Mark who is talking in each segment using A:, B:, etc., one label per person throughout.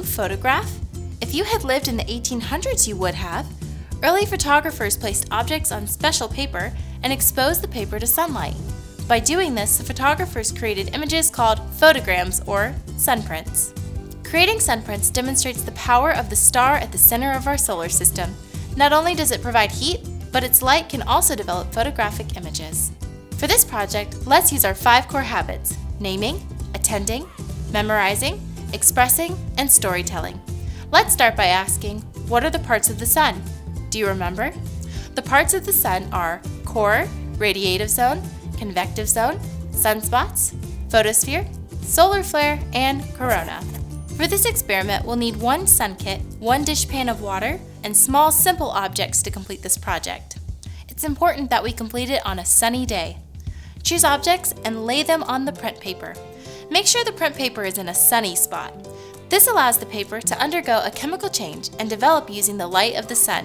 A: you photograph? If you had lived in the 1800s, you would have. Early photographers placed objects on special paper and exposed the paper to sunlight. By doing this, the photographers created images called photograms or sunprints. Creating sunprints demonstrates the power of the star at the center of our solar system. Not only does it provide heat, but its light can also develop photographic images. For this project, let's use our 5 core habits: naming, attending, memorizing, expressing, and storytelling. Let's start by asking, what are the parts of the sun? Do you remember? The parts of the sun are core, radiative zone, convective zone, sunspots, photosphere, solar flare, and corona. For this experiment, we'll need 1 sun kit, 1 dishpan of water, and small simple objects to complete this project. It's important that we complete it on a sunny day. Choose objects and lay them on the print paper. Make sure the print paper is in a sunny spot. This allows the paper to undergo a chemical change and develop using the light of the sun.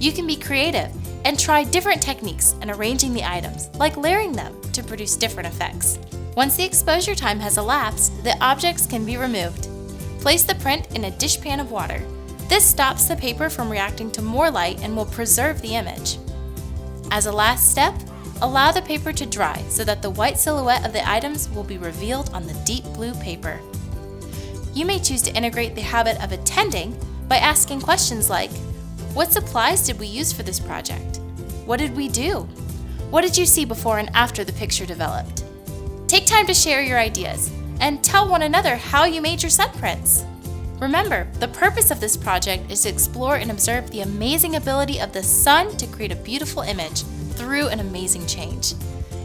A: You can be creative and try different techniques in arranging the items, like layering them to produce different effects. Once the exposure time has elapsed, the objects can be removed. Place the print in a dishpan of water. This stops the paper from reacting to more light and will preserve the image. As a last step, allow the paper to dry so that the white silhouette of the items will be revealed on the deep blue paper. You may choose to integrate the habit of attending by asking questions like, what supplies did we use for this project? What did we do? What did you see before and after the picture developed? Take time to share your ideas and tell one another how you made your sunprints. Remember, the purpose of this project is to explore and observe the amazing ability of the sun to create a beautiful image through an amazing change.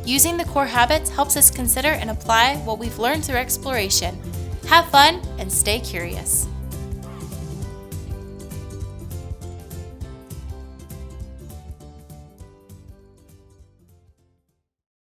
A: Using the core habits helps us consider and apply what we've learned through exploration. Have fun and stay curious.